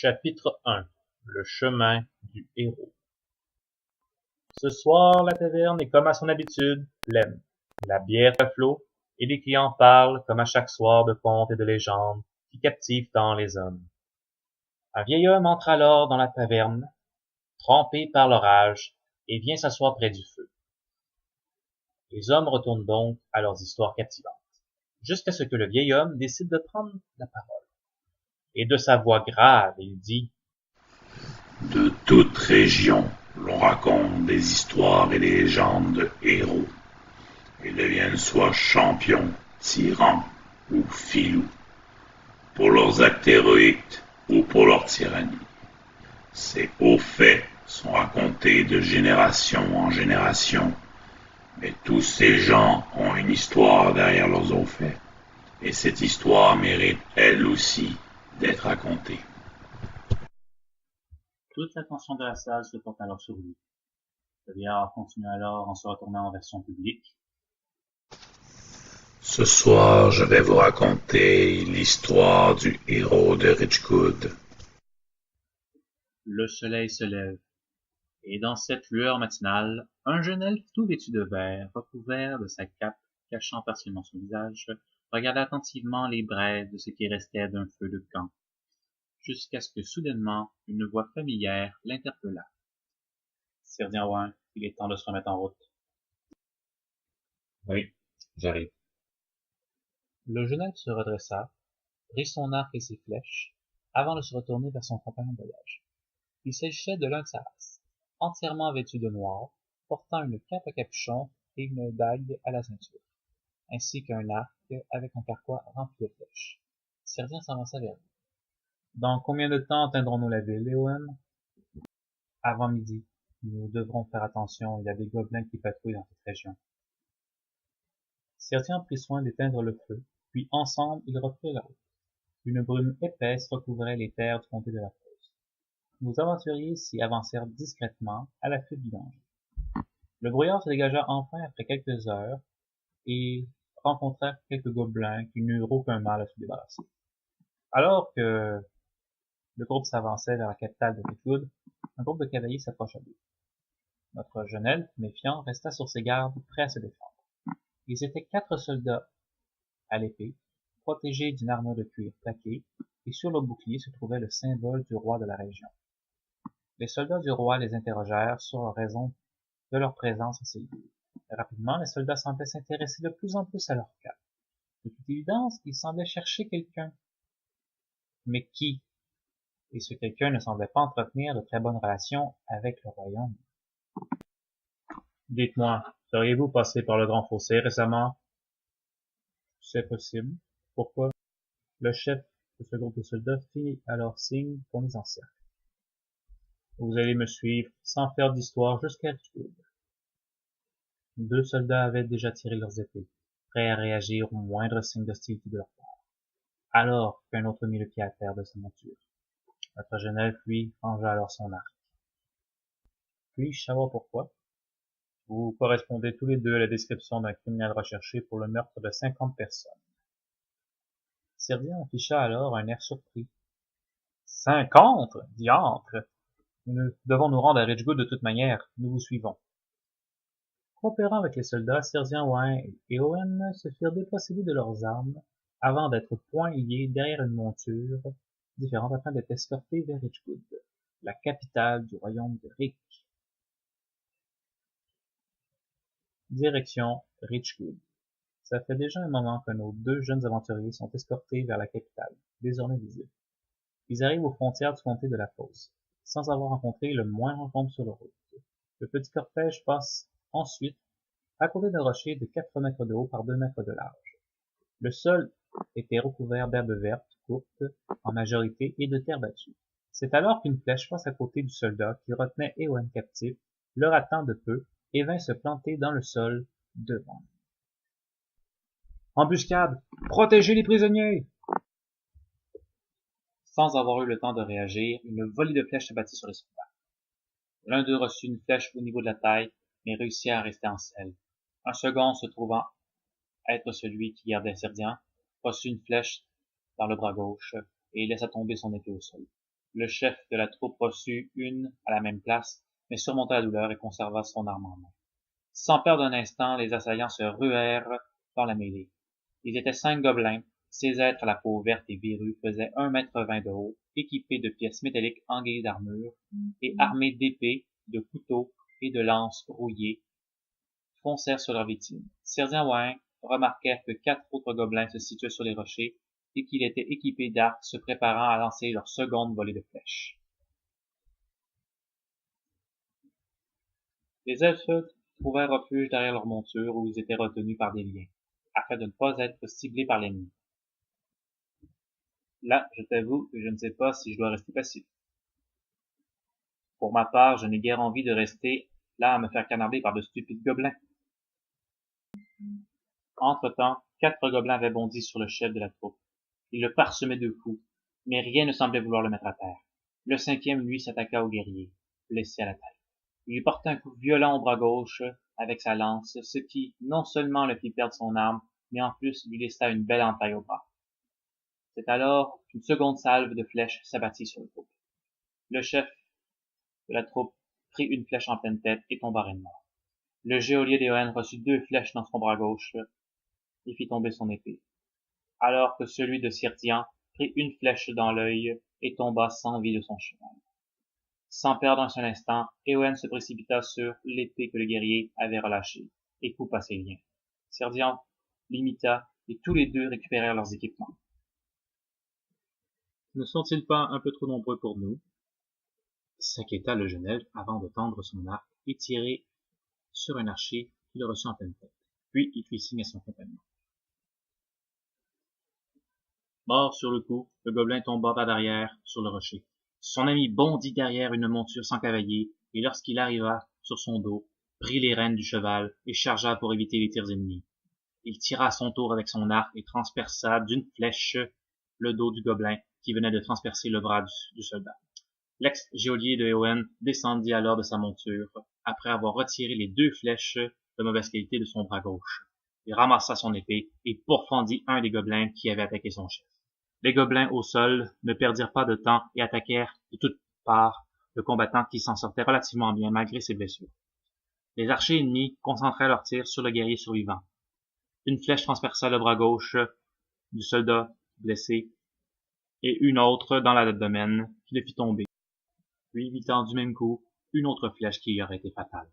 Chapitre 1. Le chemin du héros. Ce soir, la taverne est comme à son habitude, pleine. La bière à flot, et les clients parlent, comme à chaque soir, de contes et de légendes qui captivent tant les hommes. Un vieil homme entre alors dans la taverne, trempé par l'orage, et vient s'asseoir près du feu. Les hommes retournent donc à leurs histoires captivantes, jusqu'à ce que le vieil homme décide de prendre la parole. Et de sa voix grave, il dit: De toute région, l'on raconte des histoires et des légendes de héros. Ils deviennent soit champions, tyrans ou filous, pour leurs actes héroïques ou pour leur tyrannie. Ces hauts faits sont racontés de génération en génération, mais tous ces gens ont une histoire derrière leurs hauts faits, et cette histoire mérite elle aussi d'être racontée. Toute l'attention de la salle se porte alors sur lui. Le vieillard continue alors en se retournant vers son public. Ce soir, je vais vous raconter l'histoire du héros de Richgood. Le soleil se lève, et dans cette lueur matinale, un jeune elfe tout vêtu de vert, recouvert de sa cape, cachant partiellement son visage, regarda attentivement les braises de ce qui restait d'un feu de camp, jusqu'à ce que soudainement une voix familière l'interpella. Sir Dianwain, il est temps de se remettre en route. Oui, j'arrive. Le jeune elfe se redressa, prit son arc et ses flèches, avant de se retourner vers son compagnon de voyage. Il s'agissait de l'un de sa race, entièrement vêtu de noir, portant une cape à capuchon et une dague à la ceinture, ainsi qu'un arc avec un carquois rempli de flèches. Serdien s'avança vers lui. Dans combien de temps atteindrons-nous la ville, Léowen? Avant midi. Nous devrons faire attention, il y a des gobelins qui patrouillent dans cette région. Serdien prit soin d'éteindre le feu, puis ensemble ils reprirent la route. Une brume épaisse recouvrait les terres du comté de la Fosse. Nos aventuriers s'y avancèrent discrètement, à la fuite du danger. Le brouillard se dégagea enfin après quelques heures, et rencontrèrent quelques gobelins qui n'eurent aucun mal à se débarrasser. Alors que le groupe s'avançait vers la capitale de Richgood, un groupe de cavaliers s'approcha d'eux. Notre jeune elfe, méfiant, resta sur ses gardes, prêt à se défendre. Ils étaient 4 soldats à l'épée, protégés d'une armure de cuir plaquée, et sur le bouclier se trouvait le symbole du roi de la région. Les soldats du roi les interrogèrent sur la raison de leur présence à ces lieux. Rapidement, les soldats semblaient s'intéresser de plus en plus à leur cas. De toute évidence, ils semblaient chercher quelqu'un. Mais qui? Et ce quelqu'un ne semblait pas entretenir de très bonnes relations avec le royaume. Dites-moi, seriez-vous passé par le Grand Fossé récemment? C'est possible. Pourquoi? Le chef de ce groupe de soldats fit alors signe qu'on les encercle. Vous allez me suivre, sans faire d'histoire, jusqu'à Richgood. 2 soldats avaient déjà tiré leurs épées, prêts à réagir au moindre signe d'hostilité de leur part. Alors qu'un autre mit le pied à terre de sa monture. Notre jeune elfe, lui, rangea alors son arc. Puis-je savoir pourquoi? Vous correspondez tous les deux à la description d'un criminel recherché pour le meurtre de 50 personnes. Serdien afficha alors un air surpris. 50? Diantre! Nous devons nous rendre à Richgood de toute manière. Nous vous suivons. Coopérant avec les soldats, Sir Dianwain et Éowyn se firent déposséder de leurs armes avant d'être point liés derrière une monture différente afin d'être escortés vers Richgood, la capitale du royaume de Rick. Direction Richgood. Ça fait déjà un moment que nos 2 jeunes aventuriers sont escortés vers la capitale, désormais visible. Ils arrivent aux frontières du comté de la Fosse, sans avoir rencontré le moindre encombre sur leur route. Le petit cortège passe ensuite à côté d'un rocher de 4 mètres de haut par 2 mètres de large. Le sol était recouvert d'herbes vertes courtes en majorité et de terre battue. C'est alors qu'une flèche passe à côté du soldat qui retenait Éowyn captif, le ratant de peu, et vint se planter dans le sol devant. Embuscade! Protégez les prisonniers! Sans avoir eu le temps de réagir, une volée de flèches s'abattit sur les soldats. L'un d'eux reçut une flèche au niveau de la taille, mais réussit à rester en selle. Un second, se trouvant être celui qui gardait Serdien, reçut une flèche dans le bras gauche et laissa tomber son épée au sol. Le chef de la troupe reçut une à la même place, mais surmonta la douleur et conserva son arme en main. Sans perdre un instant, les assaillants se ruèrent dans la mêlée. Ils étaient 5 gobelins. Ces êtres à la peau verte et virue faisaient 1,20 m de haut, équipés de pièces métalliques en guise d'armure, et armés d'épées, de couteaux et de lances rouillées, foncèrent sur leurs victimes. Sir-Gawain remarquèrent que 4 autres gobelins se situaient sur les rochers et qu'ils étaient équipés d'arcs se préparant à lancer leur seconde volée de flèches. Les elfes trouvèrent refuge derrière leur monture où ils étaient retenus par des liens, afin de ne pas être ciblés par l'ennemi. Là, je t'avoue que je ne sais pas si je dois rester passif. Pour ma part, je n'ai guère envie de rester là à me faire canarder par de stupides gobelins. Entre-temps, 4 gobelins avaient bondi sur le chef de la troupe. Ils le parsemaient de coups, mais rien ne semblait vouloir le mettre à terre. Le 5e, lui, s'attaqua au guerrier, blessé à la taille. Il lui porta un coup violent au bras gauche avec sa lance, ce qui non seulement le fit perdre son arme, mais en plus lui laissa une belle entaille au bras. C'est alors qu'une seconde salve de flèches s'abattit sur le groupe. Le chef de la troupe prit une flèche en pleine tête et tomba raide mort. Le geôlier d'Éowen reçut 2 flèches dans son bras gauche et fit tomber son épée, alors que celui de Sir-Dian prit une flèche dans l'œil et tomba sans vie de son cheval. Sans perdre un seul instant, Éowen se précipita sur l'épée que le guerrier avait relâchée et coupa ses liens. Sir-Dian l'imita et tous les deux récupérèrent leurs équipements. Ne sont-ils pas un peu trop nombreux pour nous? S'inquiéta le jeune elfe avant de tendre son arc et tirer sur un archer qui le reçut en pleine tête. Puis il fit signe à son compagnon. Mort sur le coup, le gobelin tomba par derrière sur le rocher. Son ami bondit derrière une monture sans cavalier et lorsqu'il arriva sur son dos, prit les rênes du cheval et chargea pour éviter les tirs ennemis. Il tira à son tour avec son arc et transperça d'une flèche le dos du gobelin qui venait de transpercer le bras du soldat. L'ex-geôlier de Éowen descendit alors de sa monture, après avoir retiré les 2 flèches de mauvaise qualité de son bras gauche. Il ramassa son épée et pourfendit un des gobelins qui avait attaqué son chef. Les gobelins au sol ne perdirent pas de temps et attaquèrent de toutes parts le combattant qui s'en sortait relativement bien malgré ses blessures. Les archers ennemis concentrèrent leurs tirs sur le guerrier survivant. Une flèche transperça le bras gauche du soldat blessé et une autre dans l'abdomen qui le fit tomber. Puis évitant du même coup une autre flèche qui y aurait été fatale.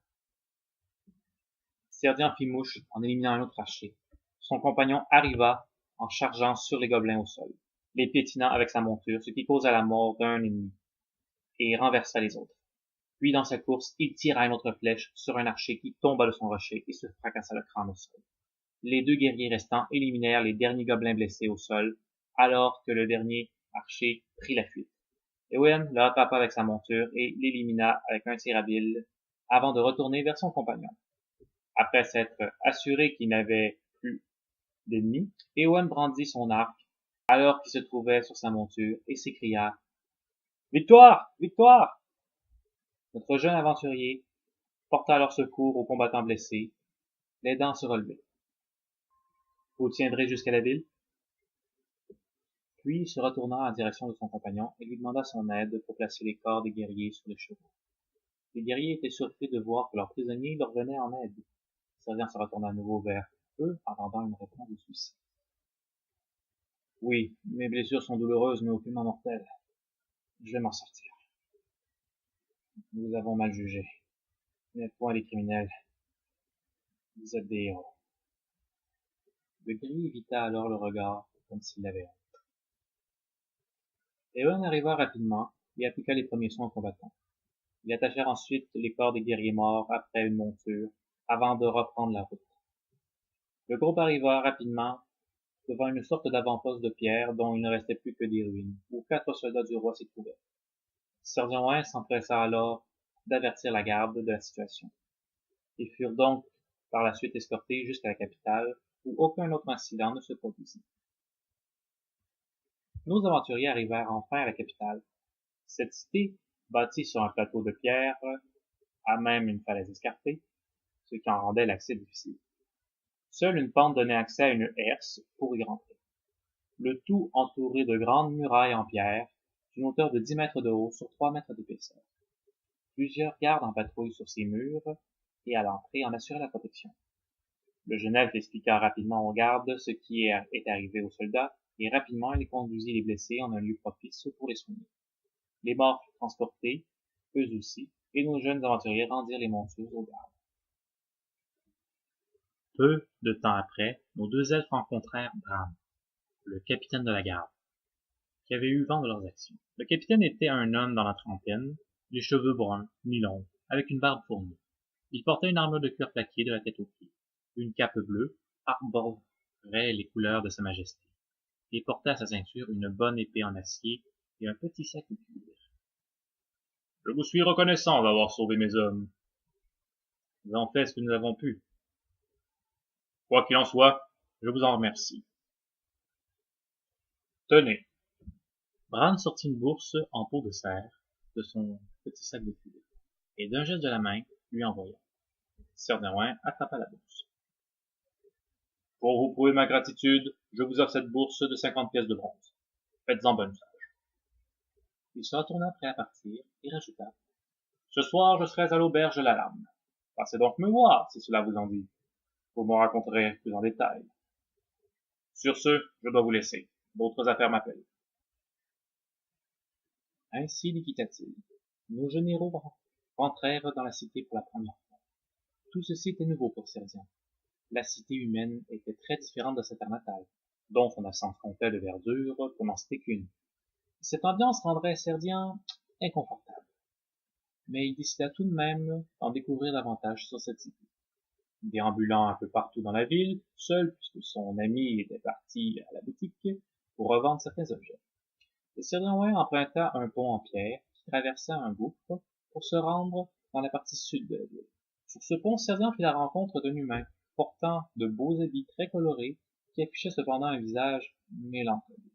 Sir-Dian fit mouche en éliminant un autre archer. Son compagnon arriva en chargeant sur les gobelins au sol, les piétinant avec sa monture, ce qui causa la mort d'un ennemi, et renversa les autres. Puis dans sa course, il tira une autre flèche sur un archer qui tomba de son rocher et se fracassa le crâne au sol. Les 2 guerriers restants éliminèrent les derniers gobelins blessés au sol, alors que le dernier archer prit la fuite. Éowen le rattrapa avec sa monture et l'élimina avec un tir habile avant de retourner vers son compagnon. Après s'être assuré qu'il n'avait plus d'ennemis, Éowen brandit son arc alors qu'il se trouvait sur sa monture et s'écria « Victoire! Victoire! » Notre jeune aventurier porta alors secours aux combattants blessés, l'aidant à se relever. « Vous tiendrez jusqu'à la ville? » Puis il se retourna en direction de son compagnon et lui demanda son aide pour placer les corps des guerriers sur les chevaux. Les guerriers étaient surpris de voir que leurs prisonniers leur venaient en aide. Sir-Dian se retourna à nouveau vers eux en attendant une réponse de celui-ci. « Oui, mes blessures sont douloureuses mais aucunement mortelles. Je vais m'en sortir. Nous avons mal jugé. Vous n'êtes point des criminels. Vous êtes des héros. » Le guerrier évita alors le regard comme s'il l'avait honte. Éowen arriva rapidement et appliqua les premiers soins aux combattants. Ils attachèrent ensuite les corps des guerriers morts après une monture, avant de reprendre la route. Le groupe arriva rapidement devant une sorte d'avant-poste de pierre dont il ne restait plus que des ruines, où 4 soldats du roi s'y trouvaient. Sir-Dian s'empressa alors d'avertir la garde de la situation. Ils furent donc par la suite escortés jusqu'à la capitale, où aucun autre incident ne se produisit. Nos aventuriers arrivèrent enfin à la capitale. Cette cité, bâtie sur un plateau de pierre, à même une falaise escarpée, ce qui en rendait l'accès difficile. Seule une pente donnait accès à une herse pour y rentrer. Le tout entouré de grandes murailles en pierre, d'une hauteur de 10 mètres de haut sur 3 mètres d'épaisseur. Plusieurs gardes en patrouille sur ces murs et à l'entrée en assuraient la protection. Le jeune elfe expliqua rapidement aux gardes ce qui est arrivé aux soldats et rapidement il conduisit les blessés en un lieu propice pour les soigner. Les morts furent transportés, eux aussi, et nos jeunes aventuriers rendirent les montures aux gardes. Peu de temps après, nos deux elfes rencontrèrent Bran, le capitaine de la garde, qui avait eu vent de leurs actions. Le capitaine était un homme dans la trentaine, les cheveux bruns, mi-longs, avec une barbe fournie. Il portait une armure de cuir plaqué de la tête aux pieds. Une cape bleue arborait les couleurs de sa majesté, et portait à sa ceinture une bonne épée en acier et un petit sac de cuir. Je vous suis reconnaissant d'avoir sauvé mes hommes. Nous avons fait ce que nous avons pu. Quoi qu'il en soit, je vous en remercie. Tenez. Bran sortit une bourse en peau de cerf de son petit sac de cuir, et d'un geste de la main, lui envoya. Cerdinouin attrapa la bourse. Pour vous prouver ma gratitude, je vous offre cette bourse de 50 pièces de bronze. Faites-en bon usage. Il se retourna prêt à partir et rajouta. Ce soir, je serai à l'auberge de la Lame. Passez donc me voir, si cela vous en dit. Vous me raconterez plus en détail. Sur ce, je dois vous laisser. D'autres affaires m'appellent. Ainsi lui quitta-t-il. Nos jeunes héros rentrèrent dans la cité pour la première fois. Tout ceci était nouveau pour Serdian. La cité humaine était très différente de sa terre natale, dont son absence complète de verdure pour n'en citer qu'une. Cette ambiance rendrait Serdian inconfortable. Mais il décida tout de même d'en découvrir davantage sur cette cité. Déambulant un peu partout dans la ville, seul puisque son ami était parti à la boutique pour revendre certains objets. Cerdinouin emprunta un pont en pierre qui traversa un gouffre pour se rendre dans la partie sud de la ville. Sur ce pont, Serdian fit la rencontre d'un humain portant de beaux habits très colorés qui affichait cependant un visage mélancolique.